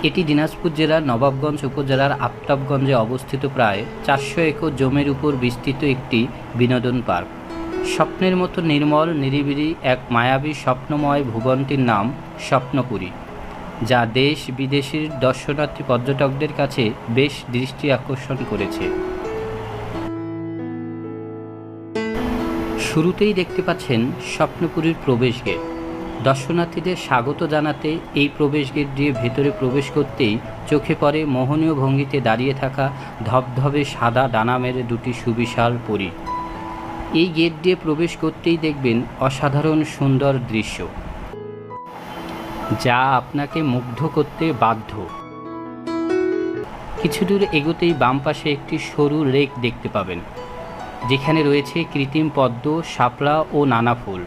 এটি দিনাজপুর জেলার নবাবগঞ্জ উপজেলার আফতাবগঞ্জে অবস্থিত প্রায় 400 একর জমির উপর বিস্তৃত একটি বিনোদন পার্ক। স্বপ্নের মতো নির্মল নিরিবিলি এক মায়াবী স্বপ্নময় ভুবনটির নাম স্বপ্নপুরী, যা দেশ বিদেশের দর্শনার্থী পর্যটকদের কাছে বেশ দৃষ্টি আকর্ষণ করেছে। শুরুতেই দেখতে পাচ্ছেন স্বপ্নপুরীর প্রবেশ গেট। দর্শনার্থীদের স্বাগত জানাতে এই প্রবেশ গেট দিয়ে ভেতরে প্রবেশ করতেই চোখে পড়ে মোহনীয় ভঙ্গিতে দাঁড়িয়ে থাকা ধবধবে সাদা ডানা মেরে দুটি সুবিশাল পরী। এই গেট দিয়ে প্রবেশ করতেই দেখবেন অসাধারণ সুন্দর দৃশ্য, যা আপনাকে মুগ্ধ করতে বাধ্য। কিছু দূর এগোতেই বাম পাশে একটি সরু লেক দেখতে পাবেন, যেখানে রয়েছে কৃত্রিম পদ্ম, শাপলা ও নানা ফুল।